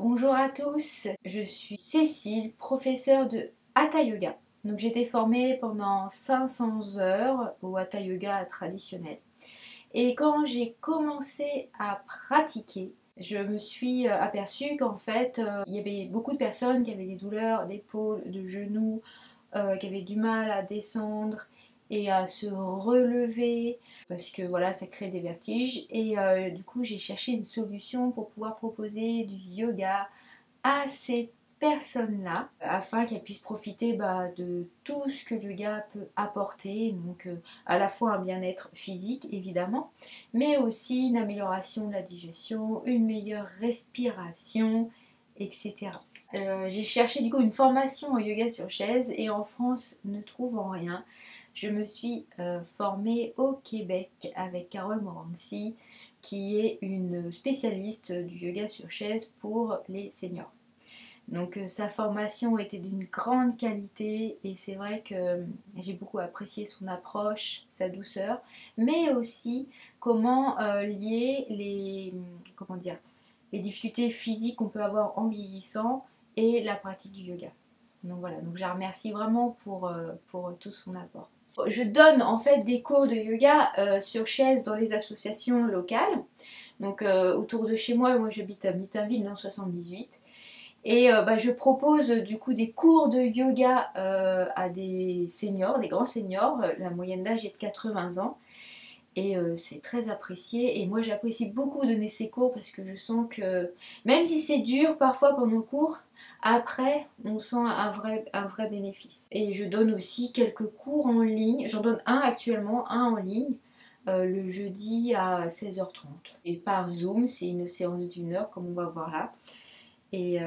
Bonjour à tous, je suis Cécile, professeure de Hatha Yoga. Donc j'ai été formée pendant 500 heures au Hatha Yoga traditionnel. Et quand j'ai commencé à pratiquer, je me suis aperçue qu'en fait, il y avait beaucoup de personnes qui avaient des douleurs d'épaule, de genoux, qui avaient du mal à descendre et à se relever parce que voilà, ça crée des vertiges. Et du coup, j'ai cherché une solution pour pouvoir proposer du yoga à ces personnes-là afin qu'elles puissent profiter de tout ce que le yoga peut apporter, donc à la fois un bien-être physique évidemment, mais aussi une amélioration de la digestion, une meilleure respiration, etc. J'ai cherché du coup une formation au yoga sur chaise et en France, ne trouvant rien, je me suis formée au Québec avec Carole Morancy, qui est une spécialiste du yoga sur chaise pour les seniors. Donc sa formation était d'une grande qualité et c'est vrai que j'ai beaucoup apprécié son approche, sa douceur, mais aussi comment lier les difficultés physiques qu'on peut avoir en vieillissant et la pratique du yoga. Donc voilà, donc je la remercie vraiment pour tout son apport. Je donne en fait des cours de yoga sur chaise dans les associations locales. Donc autour de chez moi j'habite à Mitterville dans 78. Et je propose du coup des cours de yoga à des seniors, des grands seniors. La moyenne d'âge est de 80 ans. Et c'est très apprécié. Et moi j'apprécie beaucoup donner ces cours parce que je sens que même si c'est dur parfois pendant le cours, après on sent un vrai bénéfice. Et je donne aussi quelques cours en ligne. J'en donne un actuellement, un en ligne. Le jeudi à 16h30. Et par Zoom, c'est une séance d'1 heure comme on va voir là. Et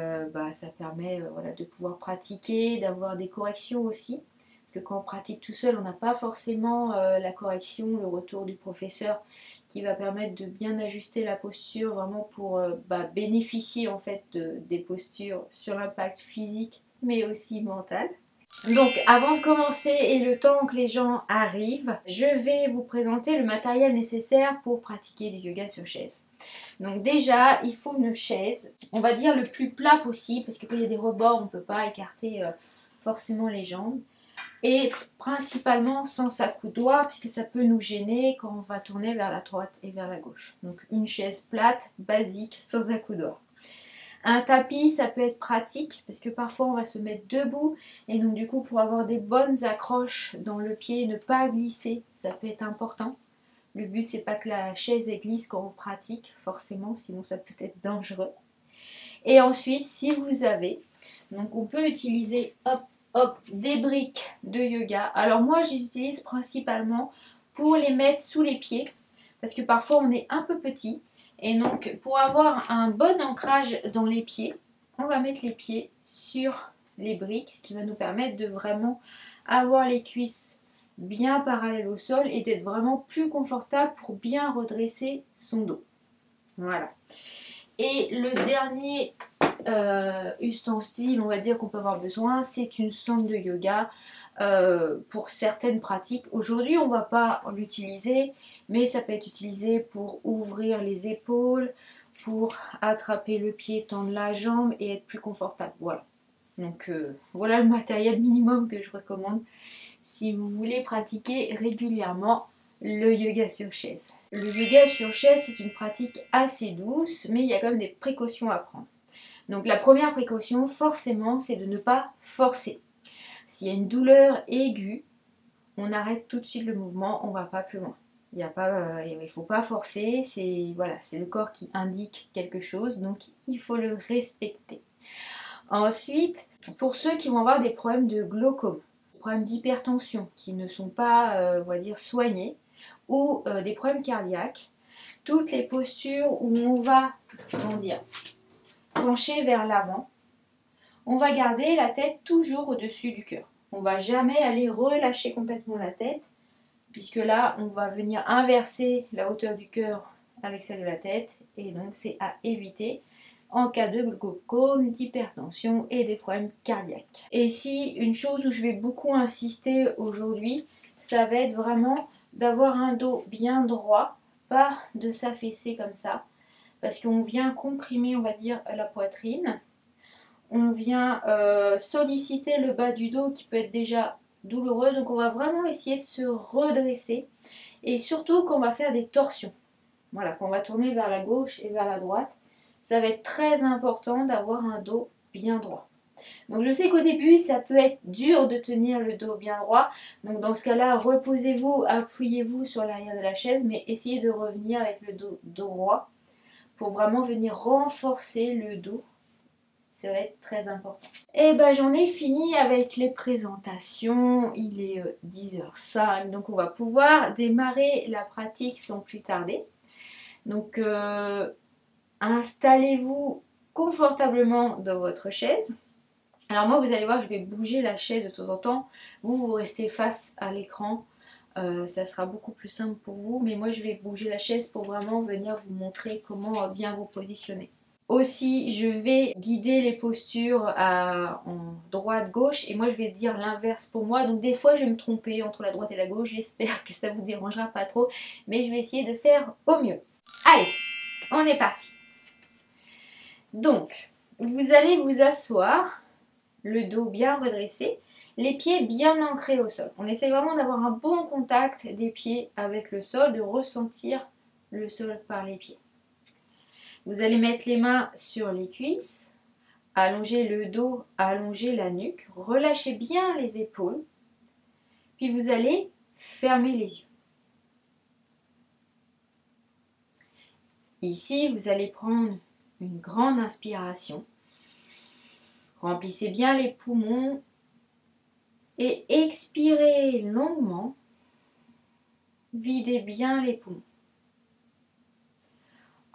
ça permet voilà, de pouvoir pratiquer, d'avoir des corrections aussi. Parce que quand on pratique tout seul, on n'a pas forcément la correction, le retour du professeur qui va permettre de bien ajuster la posture vraiment pour bénéficier en fait des postures sur l'impact physique mais aussi mental. Donc avant de commencer et le temps que les gens arrivent, je vais vous présenter le matériel nécessaire pour pratiquer du yoga sur chaise. Donc déjà, il faut une chaise, on va dire le plus plat possible, parce que quand il y a des rebords, on ne peut pas écarter forcément les jambes. Et principalement sans accoudoir, puisque ça peut nous gêner quand on va tourner vers la droite et vers la gauche. Donc une chaise plate, basique, sans accoudoir. Un tapis, ça peut être pratique, parce que parfois on va se mettre debout, et donc du coup pour avoir des bonnes accroches dans le pied, ne pas glisser, ça peut être important. Le but, c'est pas que la chaise glisse quand on pratique, forcément, sinon ça peut être dangereux. Et ensuite, si vous avez, donc on peut utiliser des briques de yoga. Alors moi, je les utilise principalement pour les mettre sous les pieds, parce que parfois on est un peu petit. Et donc, pour avoir un bon ancrage dans les pieds, on va mettre les pieds sur les briques, ce qui va nous permettre de vraiment avoir les cuisses bien parallèles au sol et d'être vraiment plus confortable pour bien redresser son dos. Voilà. Et le dernier ustensile, on va dire qu'on peut avoir besoin, c'est une sangle de yoga pour certaines pratiques. Aujourd'hui, on ne va pas l'utiliser, mais ça peut être utilisé pour ouvrir les épaules, pour attraper le pied, tendre la jambe et être plus confortable. Voilà. Donc voilà le matériel minimum que je recommande si vous voulez pratiquer régulièrement le yoga sur chaise. Le yoga sur chaise, c'est une pratique assez douce, mais il y a quand même des précautions à prendre. Donc la première précaution, forcément, c'est de ne pas forcer. S'il y a une douleur aiguë, on arrête tout de suite le mouvement, on ne va pas plus loin. Il ne faut pas forcer, c'est le corps qui indique quelque chose, donc il faut le respecter. Ensuite, pour ceux qui vont avoir des problèmes de glaucome, des problèmes d'hypertension qui ne sont pas, on va dire, soignés, ou des problèmes cardiaques, toutes les postures où on va, pencher vers l'avant, on va garder la tête toujours au-dessus du cœur. On ne va jamais aller relâcher complètement la tête, puisque là, on va venir inverser la hauteur du cœur avec celle de la tête, et donc c'est à éviter en cas de glaucome, d'hypertension et des problèmes cardiaques. Et si une chose où je vais beaucoup insister aujourd'hui, ça va être vraiment d'avoir un dos bien droit, pas de s'affaisser comme ça, parce qu'on vient comprimer, on va dire, la poitrine. On vient solliciter le bas du dos qui peut être déjà douloureux. Donc on va vraiment essayer de se redresser. Et surtout qu'on va faire des torsions. Voilà, qu'on va tourner vers la gauche et vers la droite. Ça va être très important d'avoir un dos bien droit. Donc je sais qu'au début, ça peut être dur de tenir le dos bien droit. Donc dans ce cas-là, reposez-vous, appuyez-vous sur l'arrière de la chaise, mais essayez de revenir avec le dos droit pour vraiment venir renforcer le dos. Ça va être très important. Et ben j'en ai fini avec les présentations. Il est 10h05, donc on va pouvoir démarrer la pratique sans plus tarder. Donc installez-vous confortablement dans votre chaise. Alors moi, vous allez voir, je vais bouger la chaise de temps en temps. Vous restez face à l'écran. Ça sera beaucoup plus simple pour vous. Mais moi, je vais bouger la chaise pour vraiment venir vous montrer comment bien vous positionner. Aussi, je vais guider les postures en droite-gauche. Et moi, je vais dire l'inverse pour moi. Donc des fois, je vais me tromper entre la droite et la gauche. J'espère que ça ne vous dérangera pas trop. Mais je vais essayer de faire au mieux. Allez, on est parti. Donc, vous allez vous asseoir. Le dos bien redressé, les pieds bien ancrés au sol. On essaie vraiment d'avoir un bon contact des pieds avec le sol, de ressentir le sol par les pieds. Vous allez mettre les mains sur les cuisses, allonger le dos, allonger la nuque, relâchez bien les épaules, puis vous allez fermer les yeux. Ici, vous allez prendre une grande inspiration. Remplissez bien les poumons et expirez longuement. Videz bien les poumons.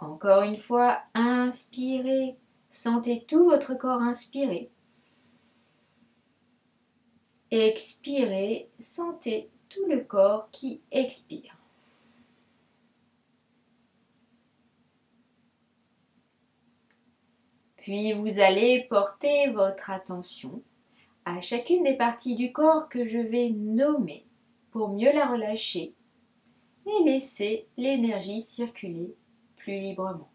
Encore une fois, inspirez. Sentez tout votre corps inspirer. Expirez. Sentez tout le corps qui expire. Puis vous allez porter votre attention à chacune des parties du corps que je vais nommer pour mieux la relâcher et laisser l'énergie circuler plus librement.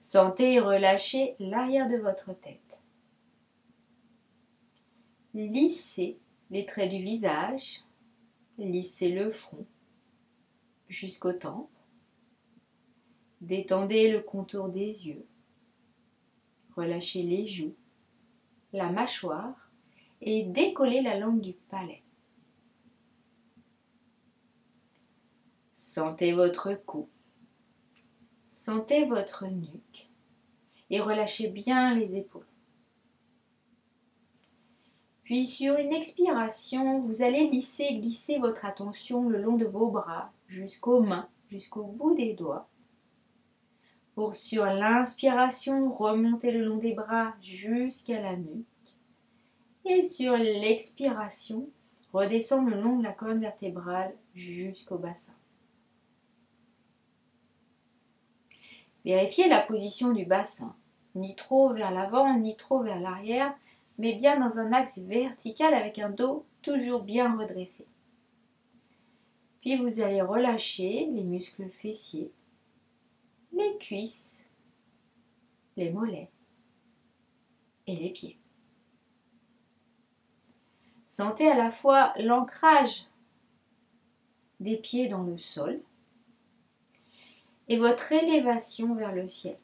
Sentez et relâchez l'arrière de votre tête. Lissez les traits du visage, lissez le front jusqu'aux tempes. Détendez le contour des yeux. Relâchez les joues, la mâchoire et décollez la langue du palais. Sentez votre cou, sentez votre nuque et relâchez bien les épaules. Puis sur une expiration, vous allez glisser votre attention le long de vos bras jusqu'aux mains, jusqu'au bout des doigts. Pour sur l'inspiration, remonter le long des bras jusqu'à la nuque. Et sur l'expiration, redescendre le long de la colonne vertébrale jusqu'au bassin. Vérifiez la position du bassin, ni trop vers l'avant, ni trop vers l'arrière, mais bien dans un axe vertical avec un dos toujours bien redressé. Puis vous allez relâcher les muscles fessiers, les cuisses, les mollets et les pieds. Sentez à la fois l'ancrage des pieds dans le sol et votre élévation vers le ciel.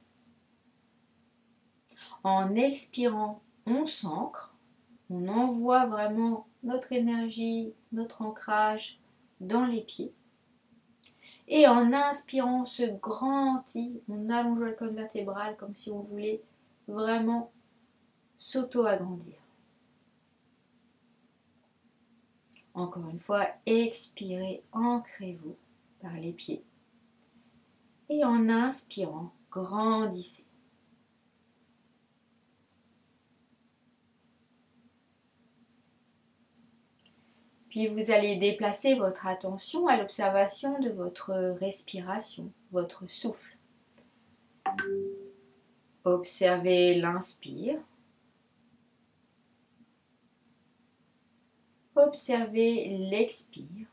En expirant, on s'ancre, on envoie vraiment notre énergie, notre ancrage dans les pieds. Et en inspirant, on se grandit, on allonge la colonne vertébrale comme si on voulait vraiment s'auto-agrandir. Encore une fois, expirez, ancrez-vous par les pieds. Et en inspirant, grandissez. Puis vous allez déplacer votre attention à l'observation de votre respiration, votre souffle. Observez l'inspire. Observez l'expire.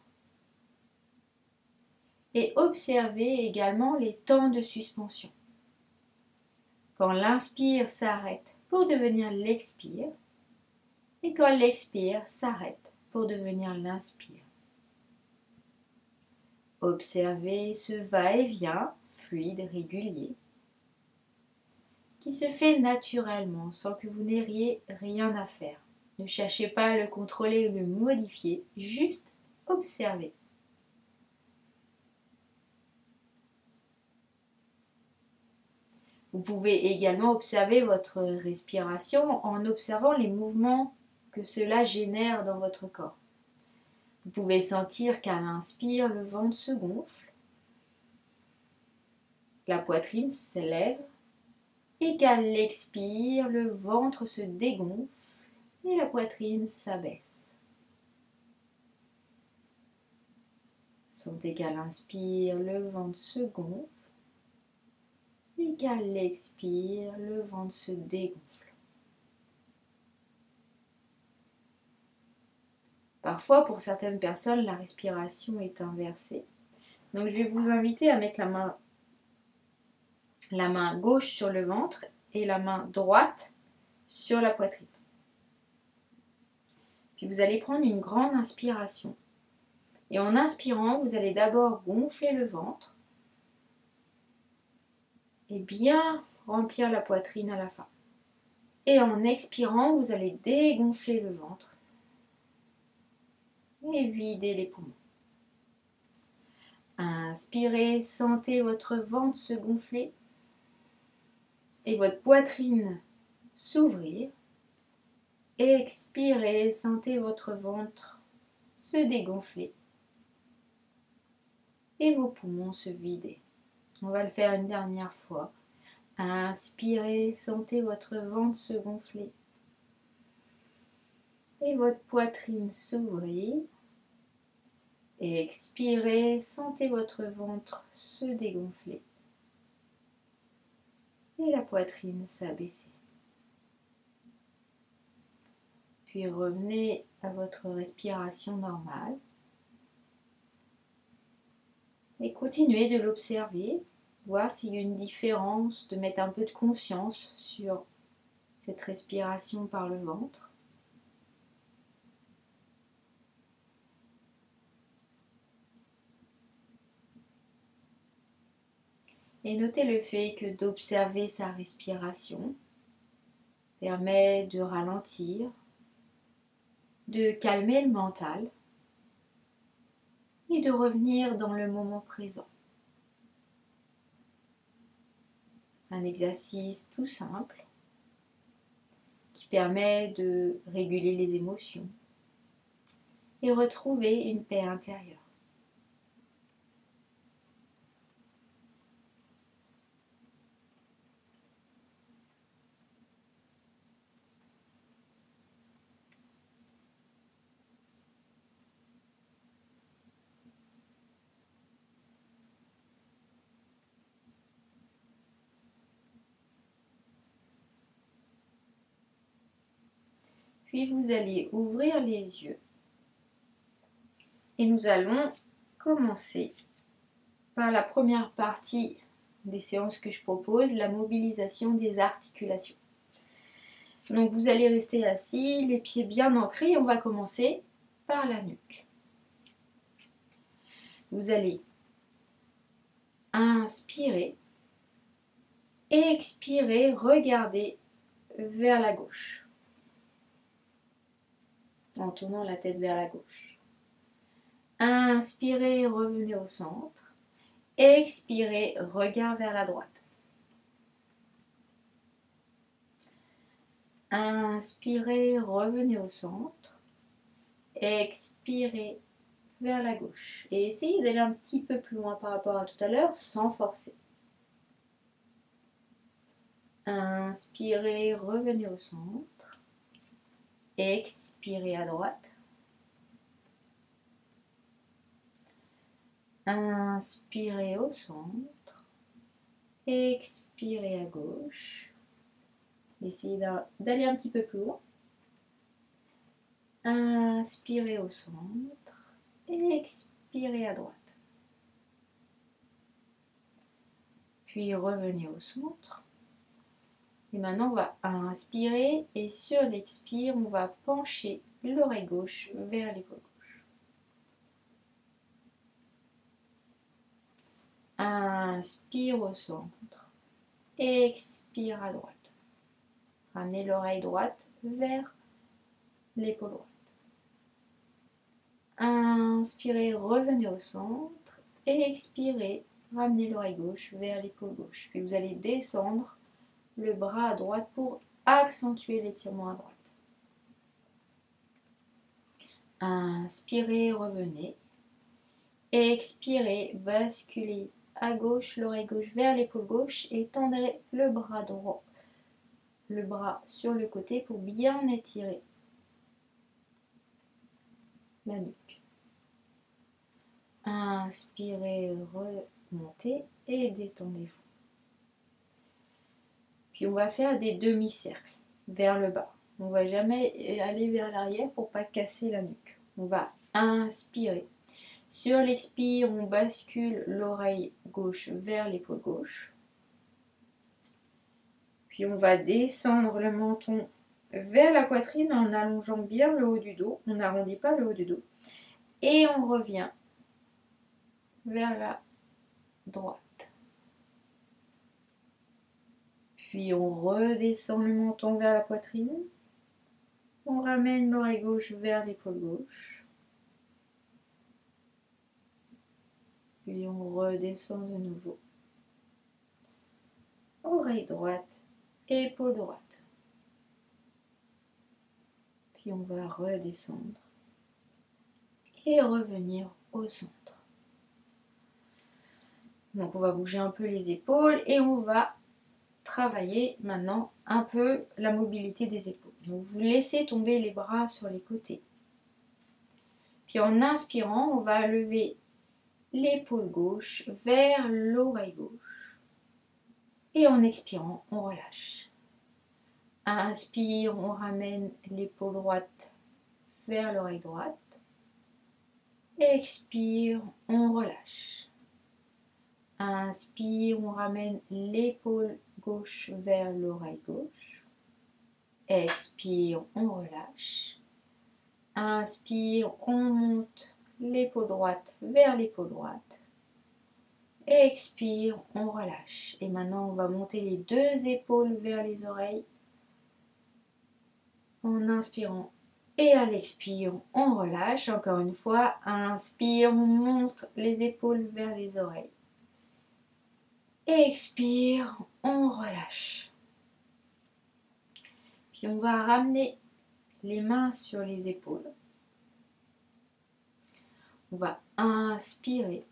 Et observez également les temps de suspension. Quand l'inspire s'arrête pour devenir l'expire, et quand l'expire s'arrête pour devenir l'inspire. Observez ce va-et-vient fluide, régulier, qui se fait naturellement sans que vous n'ayez rien à faire. Ne cherchez pas à le contrôler ou le modifier, juste observez. Vous pouvez également observer votre respiration en observant les mouvements que cela génère dans votre corps. Vous pouvez sentir qu'à l'inspire, le ventre se gonfle, la poitrine s'élève, et qu'à l'expire, le ventre se dégonfle et la poitrine s'abaisse. Sentez qu'à l'inspire, le ventre se gonfle et qu'à l'expire, le ventre se dégonfle. Parfois, pour certaines personnes, la respiration est inversée. Donc, je vais vous inviter à mettre la main gauche sur le ventre et la main droite sur la poitrine. Puis vous allez prendre une grande inspiration. Et en inspirant, vous allez d'abord gonfler le ventre et bien remplir la poitrine à la fin. Et en expirant, vous allez dégonfler le ventre et vider les poumons. Inspirez, sentez votre ventre se gonfler et votre poitrine s'ouvrir. Expirez, sentez votre ventre se dégonfler et vos poumons se vider. On va le faire une dernière fois. Inspirez, sentez votre ventre se gonfler et votre poitrine s'ouvrir. Expirez, sentez votre ventre se dégonfler et la poitrine s'abaisser. Puis revenez à votre respiration normale et continuez de l'observer, voir s'il y a une différence, de mettre un peu de conscience sur cette respiration par le ventre. Et notez le fait que d'observer sa respiration permet de ralentir, de calmer le mental et de revenir dans le moment présent. Un exercice tout simple qui permet de réguler les émotions et retrouver une paix intérieure. Puis vous allez ouvrir les yeux et nous allons commencer par la première partie des séances que je propose, la mobilisation des articulations. Donc vous allez rester assis, les pieds bien ancrés et on va commencer par la nuque. Vous allez inspirer, expirer, regarder vers la gauche en tournant la tête vers la gauche. Inspirez, revenez au centre. Expirez, regard vers la droite. Inspirez, revenez au centre. Expirez vers la gauche. Et essayez d'aller un petit peu plus loin par rapport à tout à l'heure sans forcer. Inspirez, revenez au centre. Expirez à droite. Inspirez au centre. Expirez à gauche. Essayez d'aller un petit peu plus loin. Inspirez au centre. Expirez à droite. Puis revenez au centre. Et maintenant, on va inspirer et sur l'expire, on va pencher l'oreille gauche vers l'épaule gauche. Inspire au centre. Expire à droite. Ramenez l'oreille droite vers l'épaule droite. Inspirez, revenez au centre. Et expirez, ramenez l'oreille gauche vers l'épaule gauche. Puis vous allez descendre le bras à droite pour accentuer l'étirement à droite. Inspirez, revenez. Expirez, basculez à gauche, l'oreille gauche vers l'épaule gauche et tendrez le bras droit, le bras sur le côté pour bien étirer la nuque. Inspirez, remontez et détendez-vous. Puis on va faire des demi-cercles vers le bas. On ne va jamais aller vers l'arrière pour ne pas casser la nuque. On va inspirer. Sur l'expire, on bascule l'oreille gauche vers l'épaule gauche. Puis on va descendre le menton vers la poitrine en allongeant bien le haut du dos. On n'arrondit pas le haut du dos. Et on revient vers la droite. Puis on redescend le menton vers la poitrine. On ramène l'oreille gauche vers l'épaule gauche. Puis on redescend de nouveau. Oreille droite, épaule droite. Puis on va redescendre et revenir au centre. Donc on va bouger un peu les épaules et on va travailler maintenant un peu la mobilité des épaules. Donc vous laissez tomber les bras sur les côtés. Puis en inspirant, on va lever l'épaule gauche vers l'oreille gauche. Et en expirant, on relâche. Inspire, on ramène l'épaule droite vers l'oreille droite. Expire, on relâche. Inspire, on ramène l'épaule gauche vers l'oreille gauche. Expire, on relâche. Inspire, on monte l'épaule droite vers l'épaule droite. Expire, on relâche. Et maintenant, on va monter les deux épaules vers les oreilles. En inspirant et à l'expire, on relâche. Encore une fois, inspire, on monte les épaules vers les oreilles. Expire, on relâche. Puis on va ramener les mains sur les épaules. On va inspirer.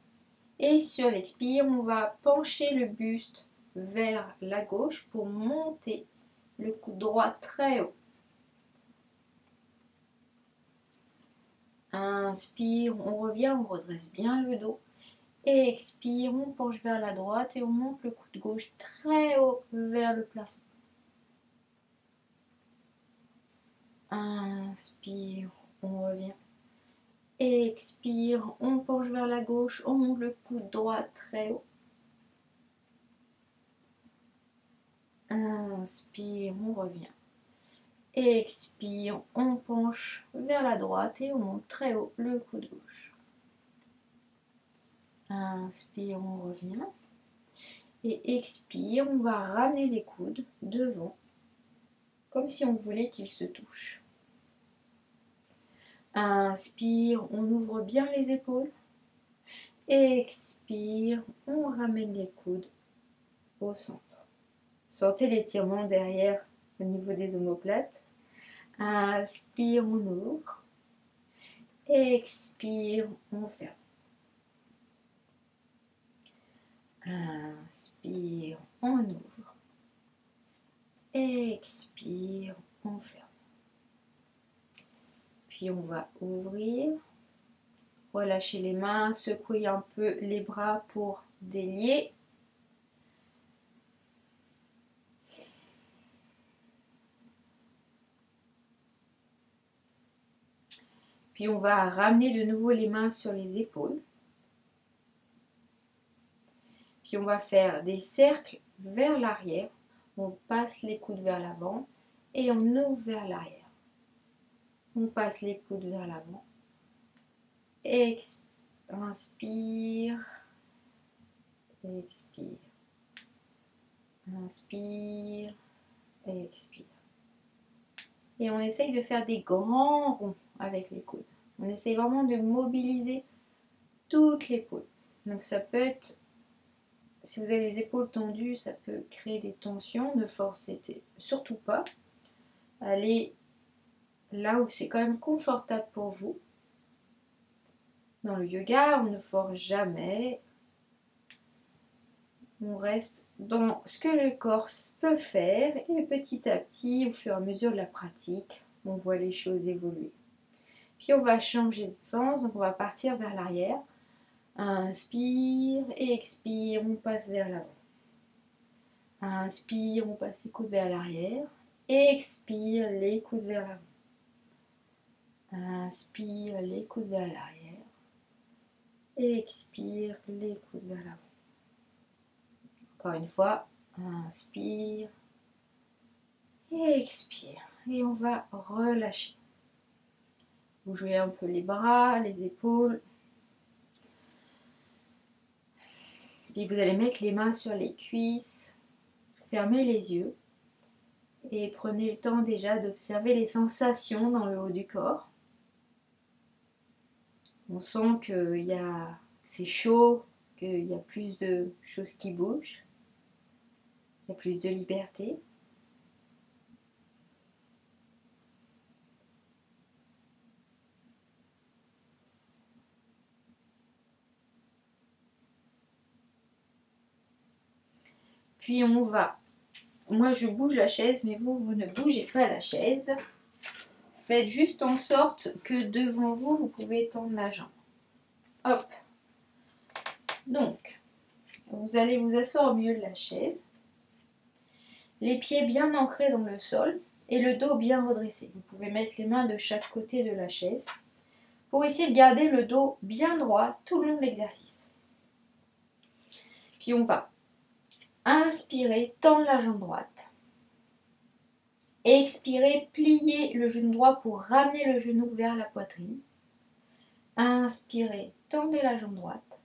Et sur l'expire, on va pencher le buste vers la gauche pour monter le coude droit très haut. Inspire, on revient, on redresse bien le dos. Et expire, on penche vers la droite et on monte le coude gauche très haut vers le plafond. Inspire, on revient. Expire, on penche vers la gauche, on monte le coude droit très haut. Inspire, on revient. Expire, on penche vers la droite et on monte très haut le coude gauche. Inspire, on revient. Et expire, on va ramener les coudes devant, comme si on voulait qu'ils se touchent. Inspire, on ouvre bien les épaules. Expire, on ramène les coudes au centre. Sentez l'étirement derrière au niveau des omoplates. Inspire, on ouvre. Expire, on ferme. Inspire, on ouvre. Expire, on ferme. Puis on va ouvrir. Relâchez les mains, secouez un peu les bras pour délier. Puis on va ramener de nouveau les mains sur les épaules. Puis on va faire des cercles vers l'arrière. On passe les coudes vers l'avant et on ouvre vers l'arrière. On passe les coudes vers l'avant. Inspire. Expire. Inspire. Expire. Et on essaye de faire des grands ronds avec les coudes. On essaye vraiment de mobiliser toute l'épaule. Donc ça peut être, si vous avez les épaules tendues, ça peut créer des tensions. Ne forcez surtout pas. Allez là où c'est quand même confortable pour vous. Dans le yoga, on ne force jamais. On reste dans ce que le corps peut faire et petit à petit, au fur et à mesure de la pratique, on voit les choses évoluer. Puis on va changer de sens, donc on va partir vers l'arrière. Inspire et expire, on passe vers l'avant. Inspire, on passe les coudes vers l'arrière. Expire, les coudes vers l'avant. Inspire, les coudes vers l'arrière. Expire, les coudes vers l'avant. Encore une fois, inspire et expire. Et on va relâcher. Bougez un peu les bras, les épaules. Puis vous allez mettre les mains sur les cuisses. Fermez les yeux. Et prenez le temps déjà d'observer les sensations dans le haut du corps. On sent que c'est chaud, qu'il y a plus de choses qui bougent. Il y a plus de liberté. Puis on va. Moi je bouge la chaise, mais vous ne bougez pas la chaise. Faites juste en sorte que devant vous, vous pouvez tendre la jambe. Hop. Donc, vous allez vous asseoir au milieu de la chaise. Les pieds bien ancrés dans le sol et le dos bien redressé. Vous pouvez mettre les mains de chaque côté de la chaise pour essayer de garder le dos bien droit tout le long de l'exercice. Puis on va inspirer, tendre la jambe droite. Expirer, plier le genou droit pour ramener le genou vers la poitrine. Inspirez, tendez la jambe droite.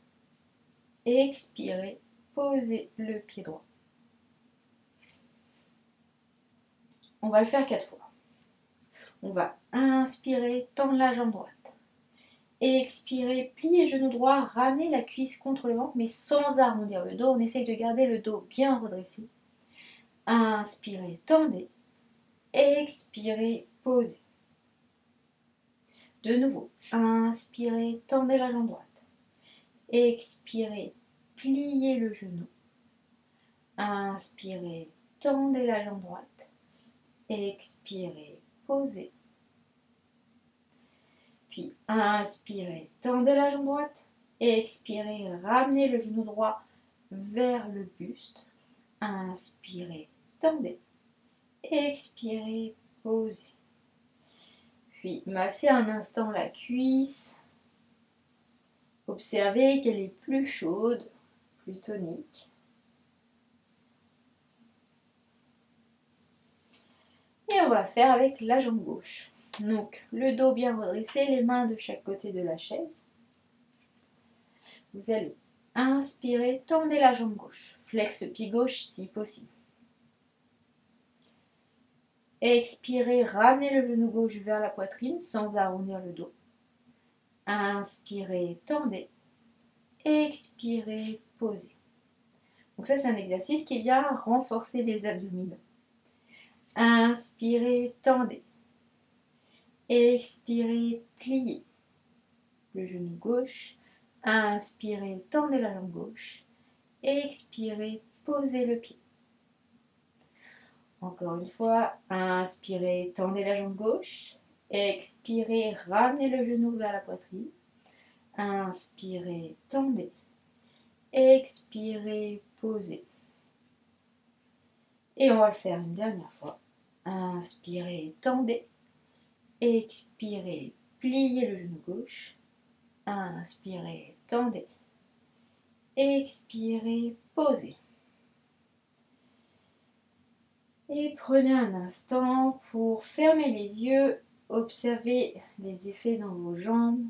Expirez, posez le pied droit. On va le faire 4 fois. On va inspirer, tendre la jambe droite. Expirez, pliez le genou droit, ramenez la cuisse contre le ventre, mais sans arrondir le dos. On essaye de garder le dos bien redressé. Inspirez, tendez. Expirez, posez. De nouveau, inspirez, tendez la jambe droite. Expirez, pliez le genou. Inspirez, tendez la jambe droite. Expirez, posez. Puis inspirez, tendez la jambe droite. Expirez, ramenez le genou droit vers le buste. Inspirez, tendez. Expirez, posez. Puis massez un instant la cuisse. Observez qu'elle est plus chaude, plus tonique. Et on va faire avec la jambe gauche. Donc le dos bien redressé, les mains de chaque côté de la chaise. Vous allez inspirer, tendez la jambe gauche. Flex le pied gauche si possible. Expirez, ramenez le genou gauche vers la poitrine sans arrondir le dos. Inspirez, tendez. Expirez, posez. Donc ça c'est un exercice qui vient renforcer les abdominaux. Inspirez, tendez. Expirez, pliez le genou gauche. Inspirez, tendez la jambe gauche. Expirez, posez le pied. Encore une fois, inspirez, tendez la jambe gauche. Expirez, ramenez le genou vers la poitrine. Inspirez, tendez. Expirez, posez. Et on va le faire une dernière fois. Inspirez, tendez. Expirez, pliez le genou gauche. Inspirez, tendez. expirez, posez. Et prenez un instant pour fermer les yeux, observer les effets dans vos jambes,